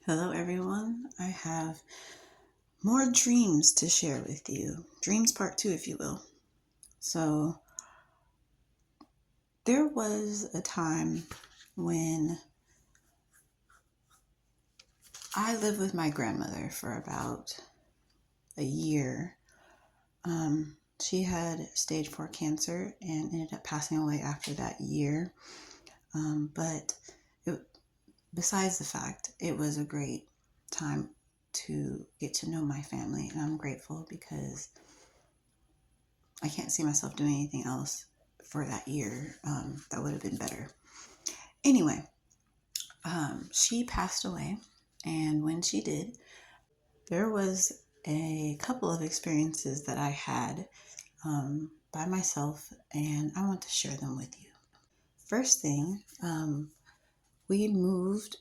Hello, everyone. I have more dreams to share with you. Dreams part two, if you will. So, there was a time when I lived with my grandmother for about a year. She had stage 4 cancer and ended up passing away after that year. But it, besides the fact, it was a great time to get to know my family, and I'm grateful because I can't see myself doing anything else for that year. That would have been better. Anyway, she passed away, and when she did, there was a couple of experiences that I had by myself, and I want to share them with you. First thing, we moved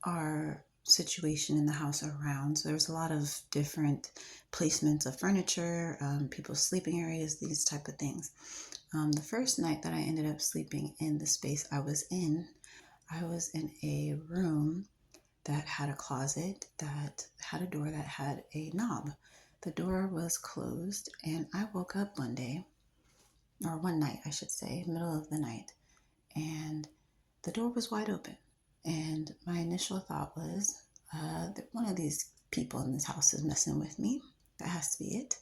our situation in the house around. So there was a lot of different placements of furniture, people's sleeping areas, these type of things. The first night that I ended up sleeping in the space I was in a room that had a closet, that had a door that had a knob. The door was closed, and I woke up one day, or one night, I should say, middle of the night, and the door was wide open. And my initial thought was that one of these people in this house is messing with me. That has to be it.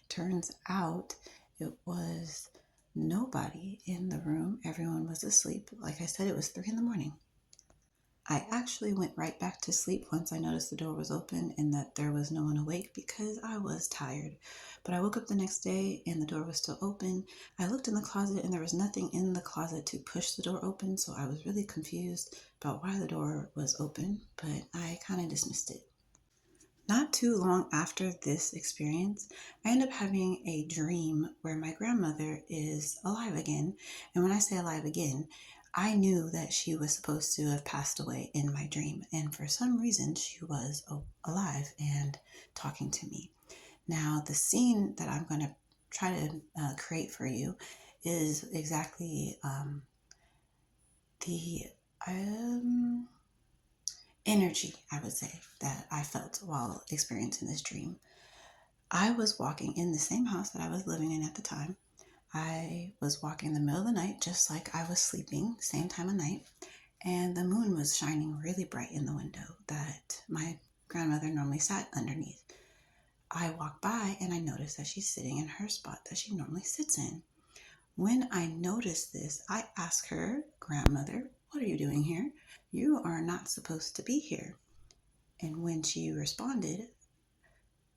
Turns out it was nobody in the room. Everyone was asleep. Like I said, it was 3 a.m. I actually went right back to sleep once I noticed the door was open and that there was no one awake because I was tired. But I woke up the next day and the door was still open. I looked in the closet and there was nothing in the closet to push the door open, so I was really confused about why the door was open, but I kind of dismissed it. Not too long after this experience, I end up having a dream where my grandmother is alive again. And when I say alive again, I knew that she was supposed to have passed away in my dream. And for some reason, she was alive and talking to me. Now, the scene that I'm going to try to create for you is exactly the energy, I would say, that I felt while experiencing this dream. I was walking in the same house that I was living in at the time. I was walking in the middle of the night, just like I was sleeping, same time of night, and the moon was shining really bright in the window that my grandmother normally sat underneath. I walked by and I noticed that she's sitting in her spot that she normally sits in. When I noticed this, I asked her, "Grandmother, what are you doing here? You are not supposed to be here." And when she responded,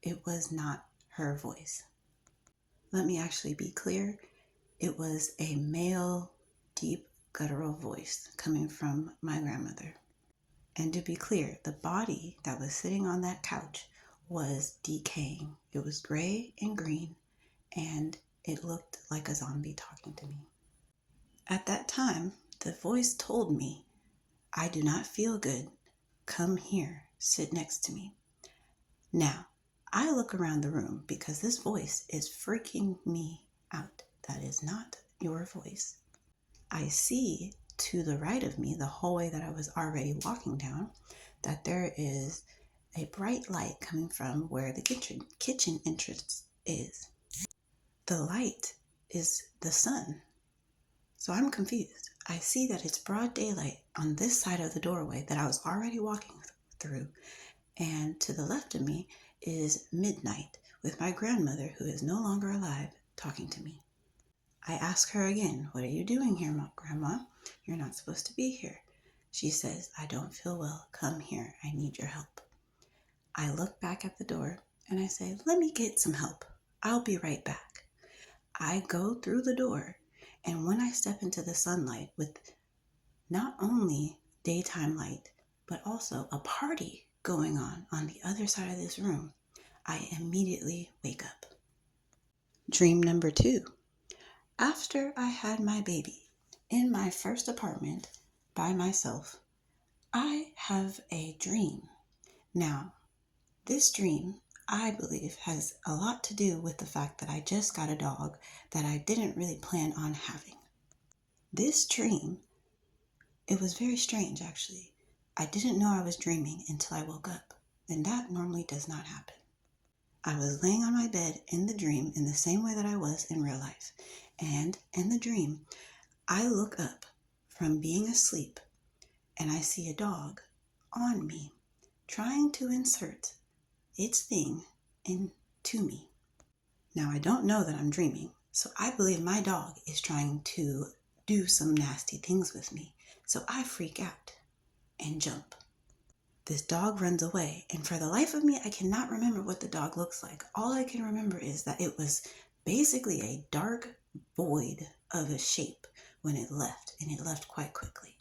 it was not her voice. Let me actually be clear. It was a male, deep, guttural voice coming from my grandmother. And to be clear, the body that was sitting on that couch was decaying. It was gray and green, and it looked like a zombie talking to me. At that time, the voice told me, "I do not feel good. Come here, sit next to me." Now, I look around the room because this voice is freaking me out. That is not your voice. I see to the right of me, the hallway that I was already walking down, that there is a bright light coming from where the kitchen entrance is. The light is the sun. So I'm confused. I see that it's broad daylight on this side of the doorway that I was already walking through, and to the left of me is midnight with my grandmother, who is no longer alive, talking to me. I ask her again, "What are you doing here, Grandma? You're not supposed to be here." She says, "I don't feel well. Come here. I need your help." I look back at the door and I say, "Let me get some help. I'll be right back." I go through the door, and when I step into the sunlight with not only daytime light, but also a party going on the other side of this room, I immediately wake up. Dream number 2. After I had my baby in my first apartment by myself, I have a dream. Now, this dream, I believe, has a lot to do with the fact that I just got a dog that I didn't really plan on having. This dream, it was very strange actually. I didn't know I was dreaming until I woke up, and that normally does not happen. I was laying on my bed in the dream in the same way that I was in real life, and in the dream, I look up from being asleep and I see a dog on me trying to insert its thing into me. Now, I don't know that I'm dreaming, so I believe my dog is trying to do some nasty things with me. So I freak out and jump. This dog runs away, and for the life of me, I cannot remember what the dog looks like. All I can remember is that it was basically a dark void of a shape when it left, and it left quite quickly.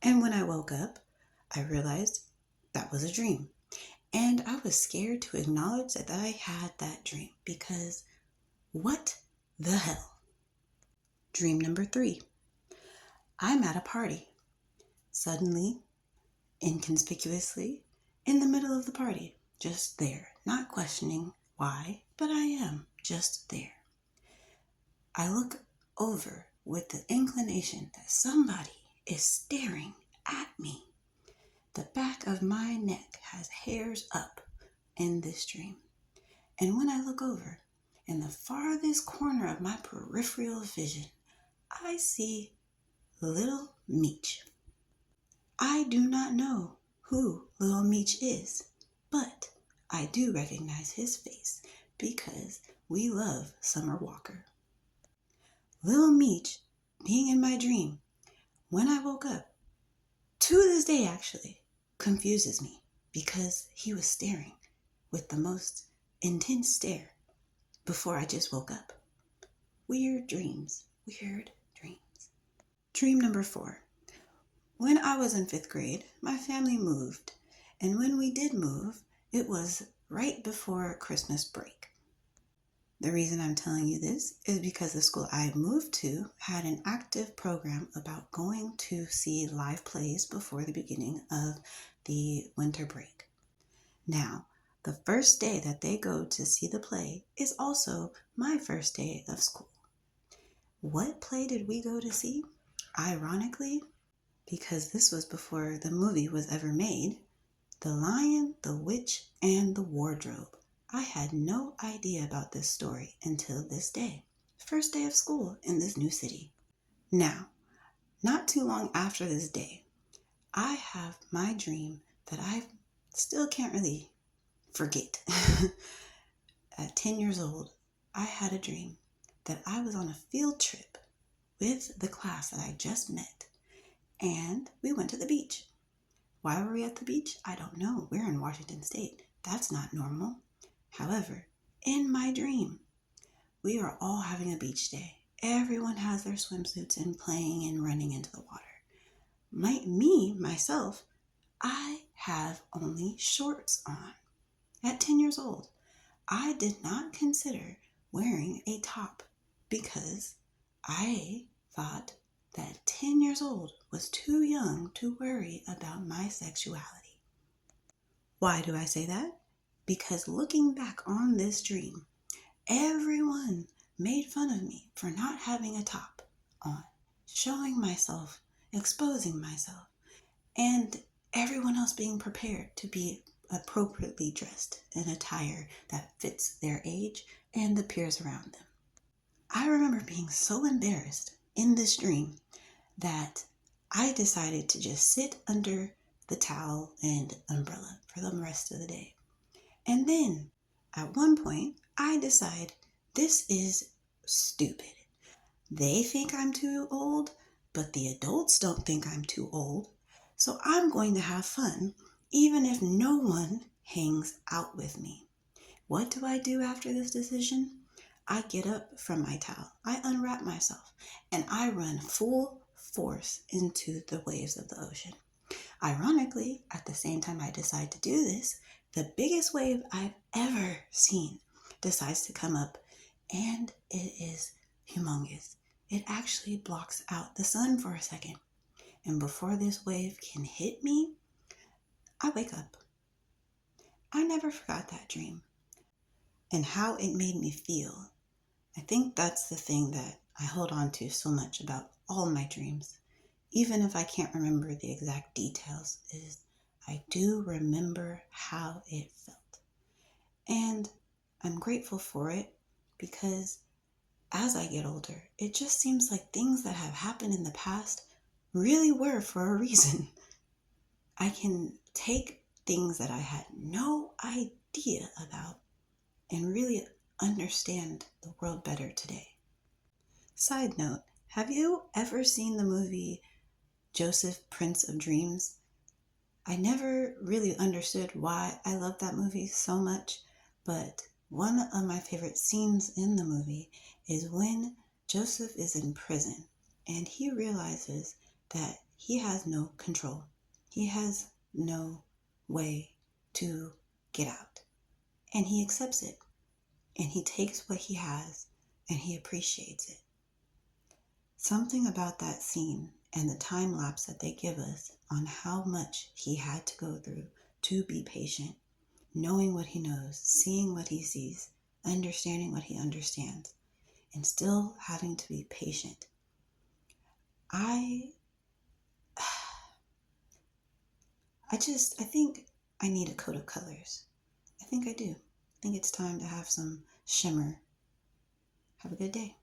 And when I woke up, I realized that was a dream. And I was scared to acknowledge that I had that dream because what the hell? Dream number 3. I'm at a party. Suddenly, inconspicuously, in the middle of the party, just there, not questioning why, but I am just there. I look over with the inclination that somebody is staring at me. The back of my neck has hairs up in this dream. And when I look over, in the farthest corner of my peripheral vision, I see Little Meech. I do not know who Little Meech is, but I do recognize his face because we love Summer Walker. Little Meech being in my dream, when I woke up, to this day actually, confuses me because he was staring with the most intense stare before I just woke up. Weird dreams. Dream number 4. When I was in 5th grade, my family moved. And when we did move, it was right before Christmas break. The reason I'm telling you this is because the school I moved to had an active program about going to see live plays before the beginning of the winter break. Now, the first day that they go to see the play is also my first day of school. What play did we go to see? Ironically, because this was before the movie was ever made, The Lion, the Witch, and the Wardrobe. I had no idea about this story until this day. First day of school in this new city. Now, not too long after this day, I have my dream that I still can't really forget. At 10 years old, I had a dream that I was on a field trip with the class that I just met, and we went to the beach. Why were we at the beach? I don't know. We're in Washington State. That's not normal. However, in my dream, we are all having a beach day. Everyone has their swimsuits and playing and running into the water. Myself, I have only shorts on. At 10 years old, I did not consider wearing a top because I thought that 10 years old was too young to worry about my sexuality. Why do I say that? Because looking back on this dream, everyone made fun of me for not having a top on, showing myself, exposing myself, and everyone else being prepared to be appropriately dressed in attire that fits their age and the peers around them. I remember being so embarrassed in this dream that I decided to just sit under the towel and umbrella for the rest of the day. And then at one point, I decide this is stupid. They think I'm too old, but the adults don't think I'm too old. So I'm going to have fun, even if no one hangs out with me. What do I do after this decision? I get up from my towel, I unwrap myself, and I run full force into the waves of the ocean. Ironically, at the same time I decide to do this, the biggest wave I've ever seen decides to come up, and it is humongous. It actually blocks out the sun for a second. And before this wave can hit me, I wake up. I never forgot that dream and how it made me feel. I think that's the thing that I hold on to so much about all my dreams, even if I can't remember the exact details, is I do remember how it felt. And I'm grateful for it because as I get older, it just seems like things that have happened in the past really were for a reason. I can take things that I had no idea about and really understand the world better today. Side note, have you ever seen the movie Joseph, Prince of Dreams? I never really understood why I loved that movie so much, but one of my favorite scenes in the movie is when Joseph is in prison and he realizes that he has no control. He has no way to get out. And he accepts it. And he takes what he has and he appreciates it. Something about that scene and the time lapse that they give us on how much he had to go through to be patient, knowing what he knows, seeing what he sees, understanding what he understands, and still having to be patient. I think I need a coat of colors. I think I do. I think it's time to have some shimmer. Have a good day.